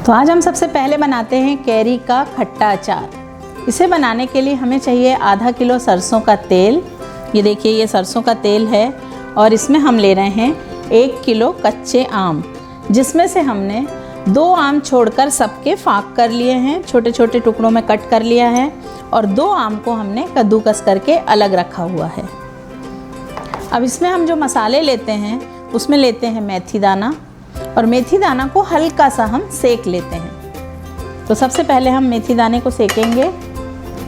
तो आज हम सबसे पहले बनाते हैं कैरी का खट्टा अचार। इसे बनाने के लिए हमें चाहिए आधा किलो सरसों का तेल। ये देखिए, ये सरसों का तेल है और इसमें हम ले रहे हैं 1 किलो कच्चे आम, जिसमें से हमने 2 आम छोड़कर सबके फाँक कर लिए हैं, छोटे छोटे टुकड़ों में कट कर लिया है और 2 आम को हमने कद्दूकस करके अलग रखा हुआ है। अब इसमें हम जो मसाले लेते हैं उसमें लेते हैं मेथी दाना, और मेथी दाना को हल्का सा हम सेक लेते हैं। तो सबसे पहले हम मेथी दाने को सेकेंगे।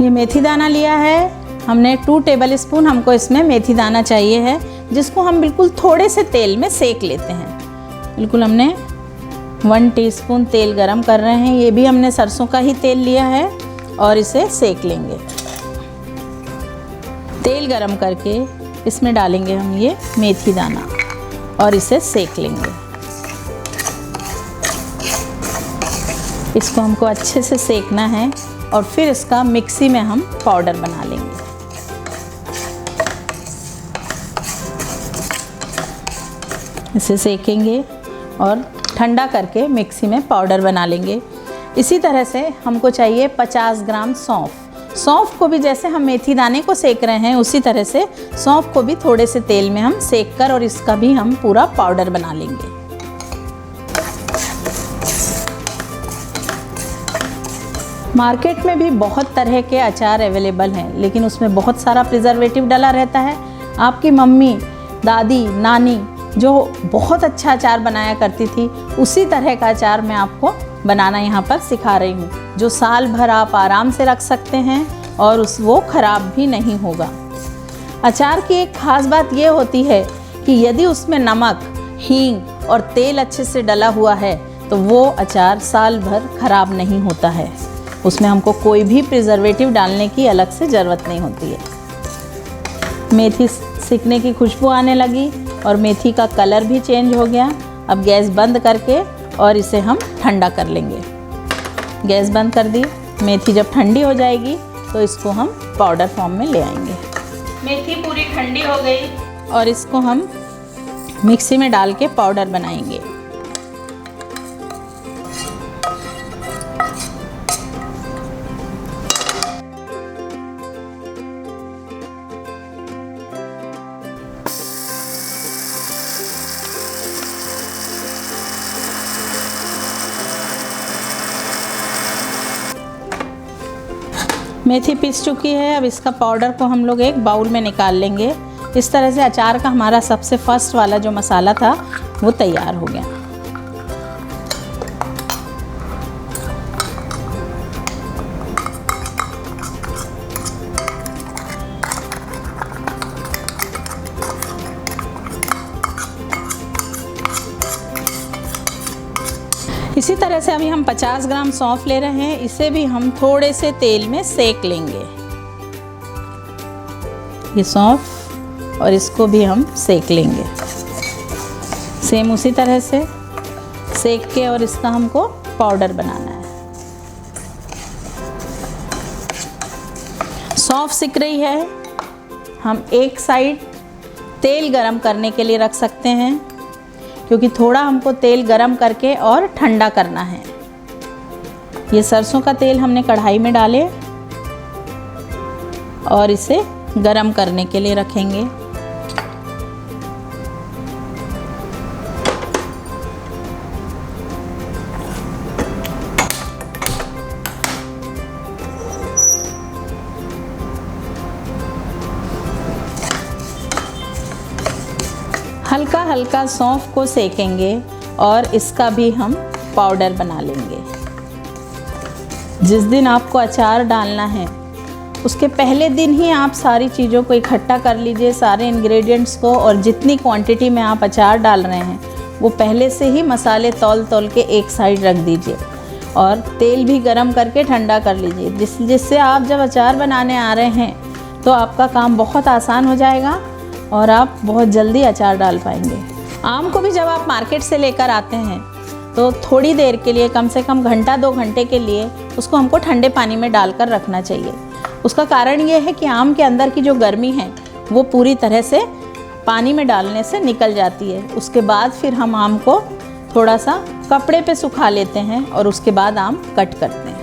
ये मेथी दाना लिया है हमने, 2 टेबल स्पून हमको इसमें मेथी दाना चाहिए है, जिसको हम बिल्कुल थोड़े से तेल में सेक लेते हैं। बिल्कुल हमने 1 टीस्पून तेल गरम कर रहे हैं। ये भी हमने सरसों का ही तेल लिया है और इसे सेक लेंगे। तेल गरम करके इसमें डालेंगे हम ये मेथी दाना और इसे सेक लेंगे। इसको हमको अच्छे से सेकना है और फिर इसका मिक्सी में हम पाउडर बना लेंगे। इसे सेकेंगे और ठंडा करके मिक्सी में पाउडर बना लेंगे। इसी तरह से हमको चाहिए 50 ग्राम सौंफ। सौंफ को भी जैसे हम मेथी दाने को सेक रहे हैं उसी तरह से सौंफ को भी थोड़े से तेल में हम सेक कर और इसका भी हम पूरा पाउडर बना लेंगे। मार्केट में भी बहुत तरह के अचार अवेलेबल हैं, लेकिन उसमें बहुत सारा प्रिजर्वेटिव डला रहता है। आपकी मम्मी, दादी, नानी जो बहुत अच्छा अचार बनाया करती थी, उसी तरह का अचार मैं आपको बनाना यहाँ पर सिखा रही हूँ, जो साल भर आप आराम से रख सकते हैं और वो ख़राब भी नहीं होगा। अचार की एक ख़ास बात ये होती है कि यदि उसमें नमक, हींग और तेल अच्छे से डला हुआ है तो वो अचार साल भर ख़राब नहीं होता है। उसमें हमको कोई भी प्रिजर्वेटिव डालने की अलग से ज़रूरत नहीं होती है। मेथी सिकने की खुशबू आने लगी और मेथी का कलर भी चेंज हो गया। अब गैस बंद करके और इसे हम ठंडा कर लेंगे। गैस बंद कर दी। मेथी जब ठंडी हो जाएगी तो इसको हम पाउडर फॉर्म में ले आएंगे। मेथी पूरी ठंडी हो गई और इसको हम मिक्सी में डाल के पाउडर बनाएंगे। मेथी पिस चुकी है। अब इसका पाउडर को हम लोग एक बाउल में निकाल लेंगे। इस तरह से अचार का हमारा सबसे फर्स्ट वाला जो मसाला था वो तैयार हो गया। इसी तरह से अभी हम 50 ग्राम सौंफ ले रहे हैं। इसे भी हम थोड़े से तेल में सेक लेंगे। ये सौंफ और इसको भी हम सेक लेंगे। सेम उसी तरह से सेक के और इसका हमको पाउडर बनाना है। सौंफ सिक रही है। हम एक साइड तेल गरम करने के लिए रख सकते हैं, क्योंकि थोड़ा हमको तेल गरम करके और ठंडा करना है। ये सरसों का तेल हमने कढ़ाई में डाले और इसे गरम करने के लिए रखेंगे। हल्का हल्का सौंफ को सेकेंगे और इसका भी हम पाउडर बना लेंगे। जिस दिन आपको अचार डालना है उसके पहले दिन ही आप सारी चीज़ों को इकट्ठा कर लीजिए, सारे इंग्रेडिएंट्स को, और जितनी क्वांटिटी में आप अचार डाल रहे हैं वो पहले से ही मसाले तौल के एक साइड रख दीजिए और तेल भी गरम करके ठंडा कर लीजिए, जिससे आप जब अचार बनाने आ रहे हैं तो आपका काम बहुत आसान हो जाएगा और आप बहुत जल्दी अचार डाल पाएंगे। आम को भी जब आप मार्केट से लेकर आते हैं तो थोड़ी देर के लिए, कम से कम घंटा 2 घंटे के लिए उसको हमको ठंडे पानी में डालकर रखना चाहिए। उसका कारण ये है कि आम के अंदर की जो गर्मी है वो पूरी तरह से पानी में डालने से निकल जाती है। उसके बाद फिर हम आम को थोड़ा सा कपड़े पे सुखा लेते हैं और उसके बाद आम कट करते हैं।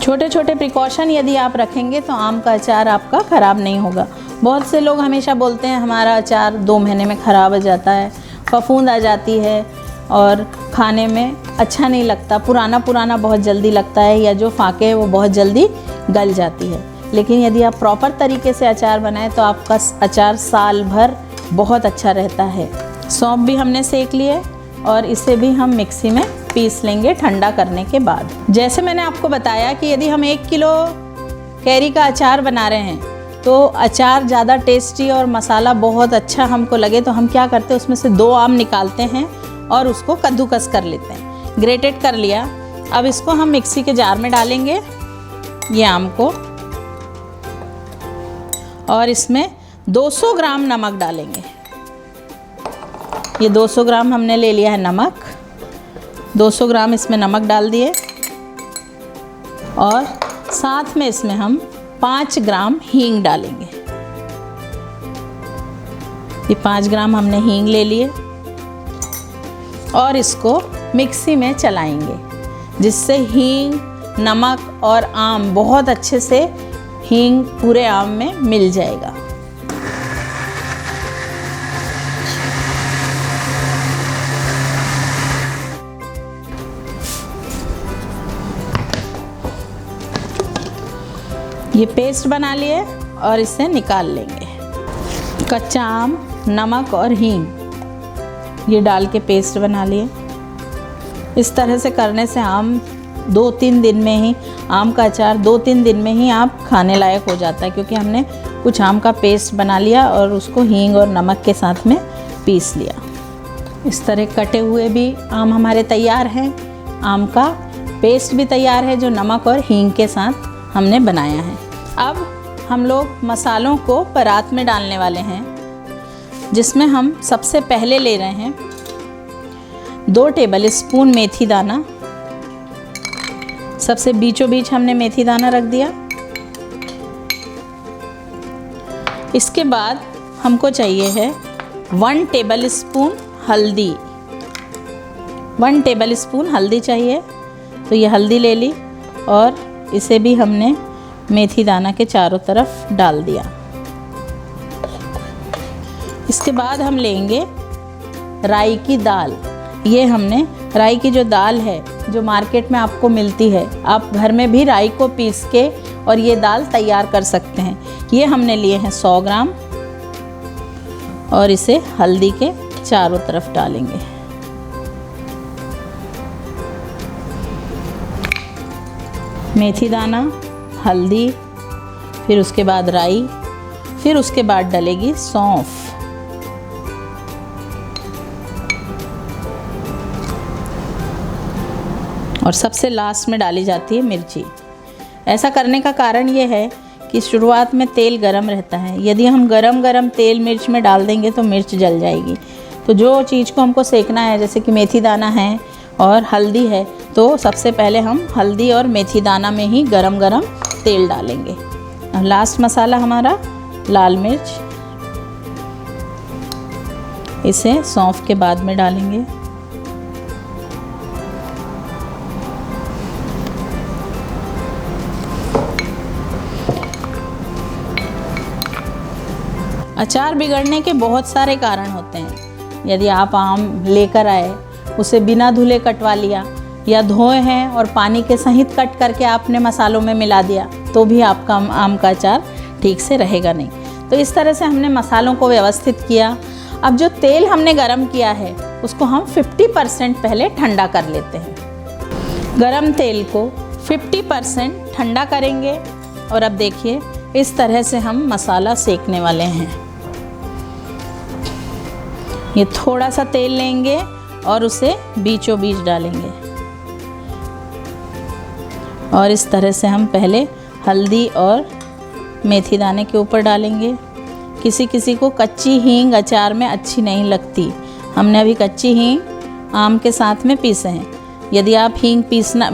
छोटे छोटे प्रिकॉशन यदि आप रखेंगे तो आम का अचार आपका ख़राब नहीं होगा। बहुत से लोग हमेशा बोलते हैं हमारा अचार 2 महीने में ख़राब हो जाता है, फफूंद आ जाती है और खाने में अच्छा नहीं लगता, पुराना पुराना बहुत जल्दी लगता है, या जो फाके है वो बहुत जल्दी गल जाती है। लेकिन यदि आप प्रॉपर तरीके से अचार बनाएं तो आपका अचार साल भर बहुत अच्छा रहता है। सौंफ भी हमने सेक लिए और इसे भी हम मिक्सी में पीस लेंगे ठंडा करने के बाद। जैसे मैंने आपको बताया कि यदि हम 1 किलो कैरी का अचार बना रहे हैं तो अचार ज़्यादा टेस्टी और मसाला बहुत अच्छा हमको लगे तो हम क्या करते हैं, उसमें से 2 आम निकालते हैं और उसको कद्दूकस कर लेते हैं। ग्रेटेड कर लिया। अब इसको हम मिक्सी के जार में डालेंगे, ये आम को, और इसमें 200 ग्राम नमक डालेंगे। ये 200 ग्राम हमने ले लिया है नमक। 200 ग्राम इसमें नमक डाल दिए और साथ में इसमें हम 5 ग्राम हींग डालेंगे। ये 5 ग्राम हमने हींग ले लिए और इसको मिक्सी में चलाएंगे, जिससे हींग, नमक और आम बहुत अच्छे से हींग पूरे आम में मिल जाएगा। ये पेस्ट बना लिए और इसे निकाल लेंगे। कच्चा आम, नमक और हींग ये डाल के पेस्ट बना लिए। इस तरह से करने से आम 2-3 दिन में ही, आम का अचार 2-3 दिन में ही आप खाने लायक हो जाता है, क्योंकि हमने कुछ आम का पेस्ट बना लिया और उसको हींग और नमक के साथ में पीस लिया। इस तरह कटे हुए भी आम हमारे तैयार हैं। आम का पेस्ट भी तैयार है जो नमक और हींग के साथ हमने बनाया है। अब हम लोग मसालों को परात में डालने वाले हैं, जिसमें हम सबसे पहले ले रहे हैं 2 टेबल स्पून मेथी दाना। सबसे बीचों बीच हमने मेथी दाना रख दिया। इसके बाद हमको चाहिए है 1 टेबल स्पून हल्दी। 1 टेबल स्पून हल्दी चाहिए, तो ये हल्दी ले ली और इसे भी हमने मेथी दाना के चारों तरफ डाल दिया। इसके बाद हम लेंगे राई की दाल। ये हमने राई की जो दाल है जो मार्केट में आपको मिलती है, आप घर में भी राई को पीस के और ये दाल तैयार कर सकते हैं। ये हमने लिए हैं 100 ग्राम और इसे हल्दी के चारों तरफ डालेंगे। मेथी दाना, हल्दी, फिर उसके बाद राई, फिर उसके बाद डलेगी सौंफ। और सबसे लास्ट में डाली जाती है मिर्ची। ऐसा करने का कारण ये है कि शुरुआत में तेल गरम रहता है, यदि हम गरम तेल मिर्च में डाल देंगे तो मिर्च जल जाएगी। तो जो चीज़ को हमको सेकना है, जैसे कि मेथी दाना है और हल्दी है, तो सबसे पहले हम हल्दी और मेथी दाना में ही गरम तेल डालेंगे। और लास्ट मसाला हमारा लाल मिर्च, इसे सौंफ के बाद में डालेंगे। अचार बिगड़ने के बहुत सारे कारण होते हैं। यदि आप आम लेकर आए, उसे बिना धुले कटवा लिया, या धोए हैं और पानी के सहित कट करके आपने मसालों में मिला दिया, तो भी आपका आम का अचार ठीक से रहेगा नहीं। तो इस तरह से हमने मसालों को व्यवस्थित किया। अब जो तेल हमने गरम किया है उसको हम 50% पहले ठंडा कर लेते हैं। गरम तेल को 50% ठंडा करेंगे और अब देखिए इस तरह से हम मसाला सेकने वाले हैं। ये थोड़ा सा तेल लेंगे और उसे बीचों बीच डालेंगे और इस तरह से हम पहले हल्दी और मेथी दाने के ऊपर डालेंगे। किसी किसी को कच्ची हींग अचार में अच्छी नहीं लगती, हमने अभी कच्ची हींग आम के साथ में पीसे हैं। यदि आप हींग पीसना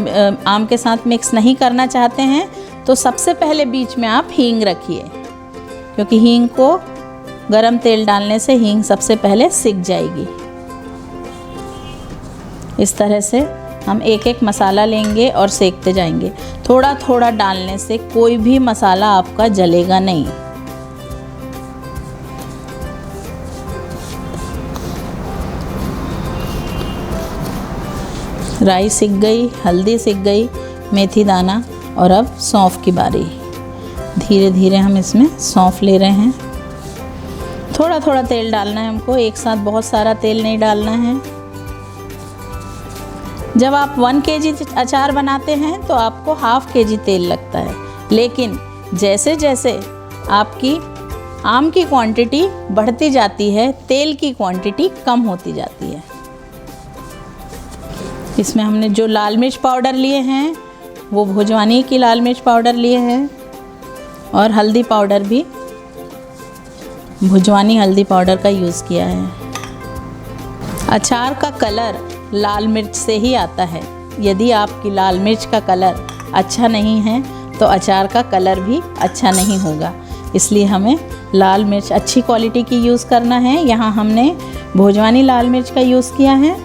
आम के साथ मिक्स नहीं करना चाहते हैं तो सबसे पहले बीच में आप हींग रखिए, क्योंकि हींग को गरम तेल डालने से हींग सबसे पहले सिक जाएगी। इस तरह से हम एक एक मसाला लेंगे और सेकते जाएंगे। थोड़ा थोड़ा डालने से कोई भी मसाला आपका जलेगा नहीं। राई सिक गई, हल्दी सिक गई, मेथी दाना, और अब सौंफ की बारी। धीरे धीरे हम इसमें सौंफ ले रहे हैं। थोड़ा थोड़ा तेल डालना है हमको, एक साथ बहुत सारा तेल नहीं डालना है। जब आप 1 केजी अचार बनाते हैं तो आपको ½ केजी तेल लगता है, लेकिन जैसे जैसे आपकी आम की क्वांटिटी बढ़ती जाती है, तेल की क्वांटिटी कम होती जाती है। इसमें हमने जो लाल मिर्च पाउडर लिए हैं वो भोजवानी की लाल मिर्च पाउडर लिए हैं, और हल्दी पाउडर भी भोजवानी हल्दी पाउडर का यूज़ किया है। अचार का कलर लाल मिर्च से ही आता है। यदि आपकी लाल मिर्च का कलर अच्छा नहीं है तो अचार का कलर भी अच्छा नहीं होगा। इसलिए हमें लाल मिर्च अच्छी क्वालिटी की यूज़ करना है। यहाँ हमने भोजवानी लाल मिर्च का यूज़ किया है।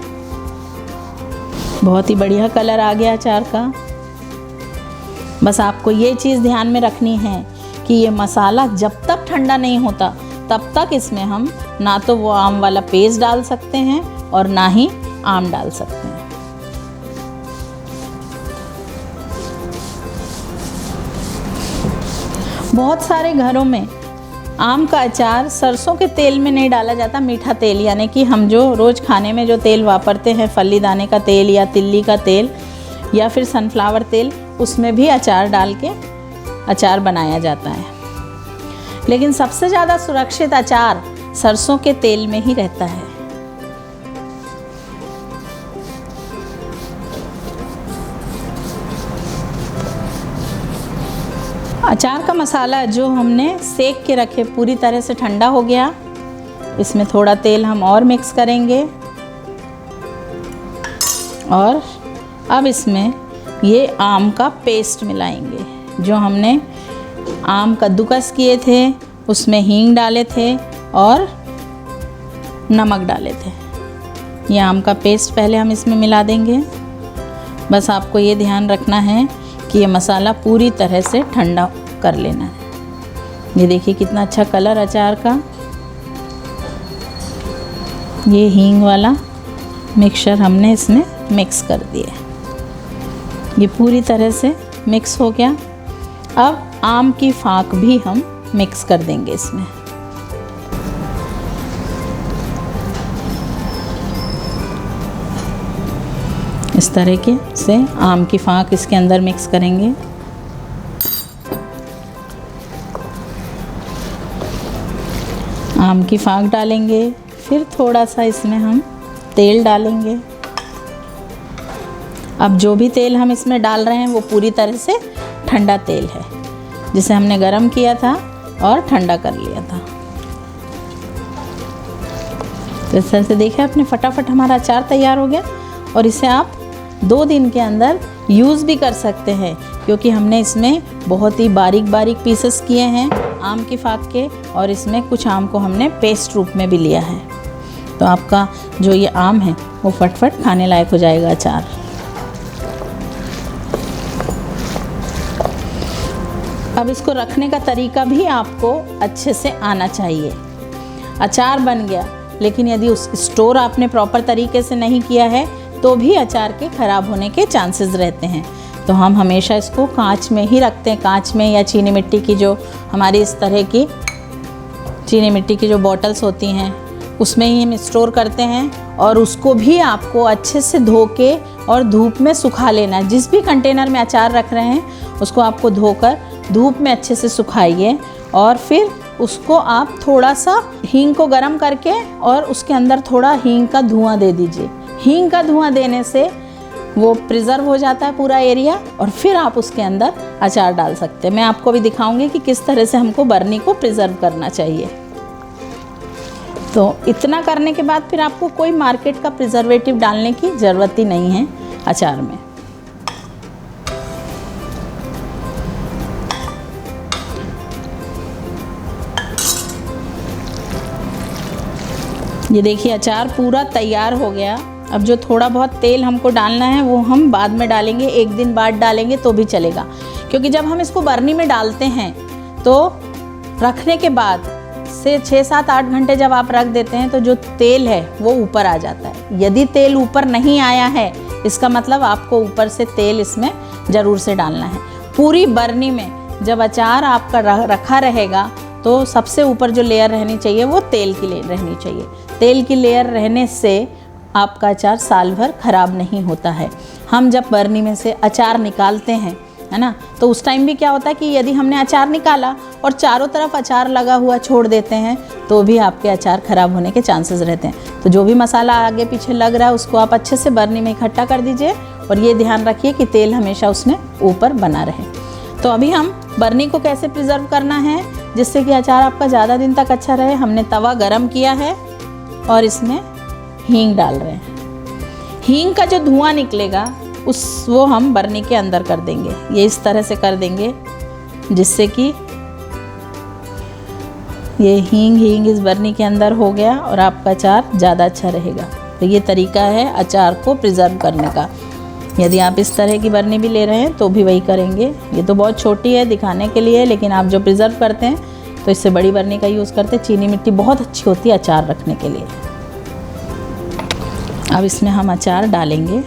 बहुत ही बढ़िया कलर आ गया अचार का। बस आपको ये चीज़ ध्यान में रखनी है कि ये मसाला जब तक ठंडा नहीं होता तब तक इसमें हम ना तो वो आम वाला पेस्ट डाल सकते हैं और ना ही आम डाल सकते हैं। बहुत सारे घरों में आम का अचार सरसों के तेल में नहीं डाला जाता, मीठा तेल, यानी कि हम जो रोज़ खाने में जो तेल वापरते हैं, फली दाने का तेल या तिल्ली का तेल या फिर सनफ्लावर तेल, उसमें भी अचार डाल के अचार बनाया जाता है। लेकिन सबसे ज़्यादा सुरक्षित अचार सरसों के तेल में ही रहता है। अचार का मसाला जो हमने सेक के रखे पूरी तरह से ठंडा हो गया। इसमें थोड़ा तेल हम और मिक्स करेंगे और अब इसमें ये आम का पेस्ट मिलाएंगे। जो हमने आम कद्दूकस किए थे उसमें हींग डाले थे और नमक डाले थे। ये आम का पेस्ट पहले हम इसमें मिला देंगे। बस आपको ये ध्यान रखना है कि ये मसाला पूरी तरह से ठंडा कर लेना है। ये देखिए कितना अच्छा कलर अचार का। ये हींग वाला मिक्सचर हमने इसमें मिक्स कर दिया। ये पूरी तरह से मिक्स हो गया। अब आम की फाक भी हम मिक्स कर देंगे इसमें। इस तरीके से आम की फाक इसके अंदर मिक्स करेंगे। आम की फाक डालेंगे, फिर थोड़ा सा इसमें हम तेल डालेंगे। अब जो भी तेल हम इसमें डाल रहे हैं वो पूरी तरह से ठंडा तेल है, जिसे हमने गरम किया था और ठंडा कर लिया था। तो इस तरह से देखिए आपने फटाफट हमारा अचार तैयार हो गया। और इसे आप 2 दिन के अंदर यूज़ भी कर सकते हैं, क्योंकि हमने इसमें बहुत ही बारीक बारीक पीसेस किए हैं आम की फाक के, और इसमें कुछ आम को हमने पेस्ट रूप में भी लिया है। तो आपका जो ये आम है वो फटफट खाने लायक हो जाएगा अचार। अब इसको रखने का तरीका भी आपको अच्छे से आना चाहिए। अचार बन गया, लेकिन यदि उस स्टोर आपने प्रॉपर तरीके से नहीं किया है तो भी अचार के ख़राब होने के चांसेस रहते हैं। तो हम हमेशा इसको कांच में ही रखते हैं। कांच में या चीनी मिट्टी की जो हमारी इस तरह की चीनी मिट्टी की जो बॉटल्स होती हैं उसमें ही हम स्टोर करते हैं। और उसको भी आपको अच्छे से धो के और धूप में सुखा लेना है। जिस भी कंटेनर में अचार रख रहे हैं उसको आपको धोकर धूप में अच्छे से सुखाइए, और फिर उसको आप थोड़ा सा हींग को गर्म करके और उसके अंदर थोड़ा हींग का धुआं दे दीजिए। हींग का धुआं देने से वो प्रिजर्व हो जाता है पूरा एरिया, और फिर आप उसके अंदर अचार डाल सकते हैं। मैं आपको भी दिखाऊंगी कि किस तरह से हमको बर्नी को प्रिजर्व करना चाहिए। तो इतना करने के बाद फिर आपको कोई मार्केट का प्रिजर्वेटिव डालने की ज़रूरत ही नहीं है अचार में। ये देखिए अचार पूरा तैयार हो गया। अब जो थोड़ा बहुत तेल हमको डालना है वो हम बाद में डालेंगे, एक दिन बाद डालेंगे तो भी चलेगा, क्योंकि जब हम इसको बरनी में डालते हैं तो रखने के बाद से 6-7-8 घंटे जब आप रख देते हैं तो जो तेल है वो ऊपर आ जाता है। यदि तेल ऊपर नहीं आया है इसका मतलब आपको ऊपर से तेल इसमें ज़रूर से डालना है। पूरी बरनी में जब अचार आपका रखा रहेगा तो सबसे ऊपर जो लेयर रहनी चाहिए वो तेल की लेयर रहनी चाहिए। तेल की लेयर रहने से आपका अचार साल भर ख़राब नहीं होता है। हम जब बरनी में से अचार निकालते हैं, है ना, तो उस टाइम भी क्या होता है कि यदि हमने अचार निकाला और चारों तरफ अचार लगा हुआ छोड़ देते हैं तो भी आपके अचार ख़राब होने के चांसेस रहते हैं। तो जो भी मसाला आगे पीछे लग रहा है उसको आप अच्छे से बरनी में इकट्ठा कर दीजिए और ये ध्यान रखिए कि तेल हमेशा उसमें ऊपर बना रहे। तो अभी हम बरनी को कैसे प्रिजर्व करना है जिससे कि अचार आपका ज़्यादा दिन तक अच्छा रहे। हमने तवा गरम किया है और इसमें हींग डाल रहे हैं। हींग का जो धुआं निकलेगा वो हम बरनी के अंदर कर देंगे। ये इस तरह से कर देंगे जिससे कि ये हींग इस बरनी के अंदर हो गया और आपका अचार ज़्यादा अच्छा रहेगा। तो ये तरीका है अचार को प्रिजर्व करने का। यदि आप इस तरह की बरनी भी ले रहे हैं तो भी वही करेंगे। ये तो बहुत छोटी है दिखाने के लिए, लेकिन आप जो प्रिजर्व करते हैं तो इससे बड़ी बरनी का यूज़ करते हैं। चीनी मिट्टी बहुत अच्छी होती है अचार रखने के लिए। अब इसमें हम अचार डालेंगे।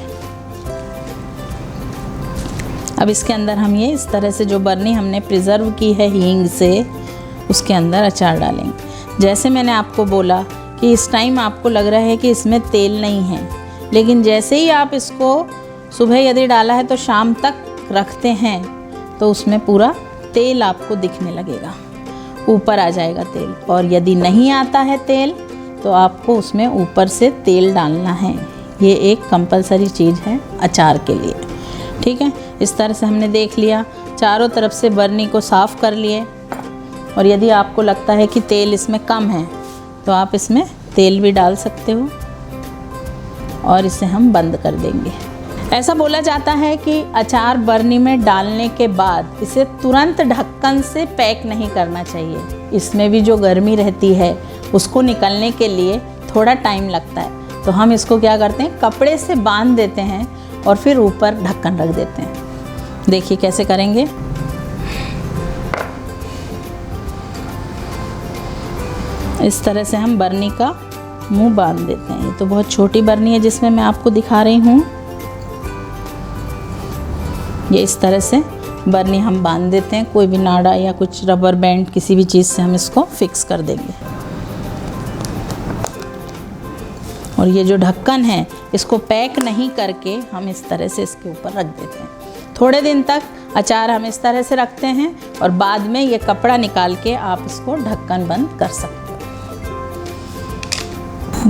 अब इसके अंदर हम ये इस तरह से जो बरनी हमने प्रिजर्व की है हींग से उसके अंदर अचार डालेंगे। जैसे मैंने आपको बोला कि इस टाइम आपको लग रहा है कि इसमें तेल नहीं है, लेकिन जैसे ही आप इसको सुबह यदि डाला है तो शाम तक रखते हैं तो उसमें पूरा तेल आपको दिखने लगेगा, ऊपर आ जाएगा तेल। और यदि नहीं आता है तेल तो आपको उसमें ऊपर से तेल डालना है। ये एक कंपलसरी चीज़ है अचार के लिए, ठीक है। इस तरह से हमने देख लिया, चारों तरफ से बरनी को साफ़ कर लिए। और यदि आपको लगता है कि तेल इसमें कम है तो आप इसमें तेल भी डाल सकते हो और इसे हम बंद कर देंगे। ऐसा बोला जाता है कि अचार बरनी में डालने के बाद इसे तुरंत ढक्कन से पैक नहीं करना चाहिए। इसमें भी जो गर्मी रहती है उसको निकलने के लिए थोड़ा टाइम लगता है। तो हम इसको क्या करते हैं, कपड़े से बांध देते हैं और फिर ऊपर ढक्कन रख देते हैं। देखिए कैसे करेंगे। इस तरह से हम बरनी का मुंह बांध देते हैं। ये तो बहुत छोटी बरनी है जिसमें मैं आपको दिखा रही हूँ। ये इस तरह से बरनी हम बांध देते हैं। कोई भी नाड़ा या कुछ रबर बैंड किसी भी चीज़ से हम इसको फिक्स कर देंगे। और ये जो ढक्कन है इसको पैक नहीं करके हम इस तरह से इसके ऊपर रख देते हैं। थोड़े दिन तक अचार हम इस तरह से रखते हैं और बाद में ये कपड़ा निकाल के आप इसको ढक्कन बंद कर सकते हैं।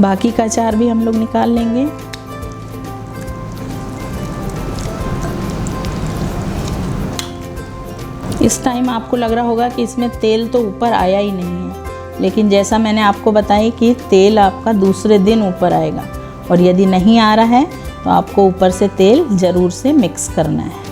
बाकी का अचार भी हम लोग निकाल लेंगे। इस टाइम आपको लग रहा होगा कि इसमें तेल तो ऊपर आया ही नहीं है, लेकिन जैसा मैंने आपको बताया कि तेल आपका दूसरे दिन ऊपर आएगा। और यदि नहीं आ रहा है तो आपको ऊपर से तेल ज़रूर से मिक्स करना है।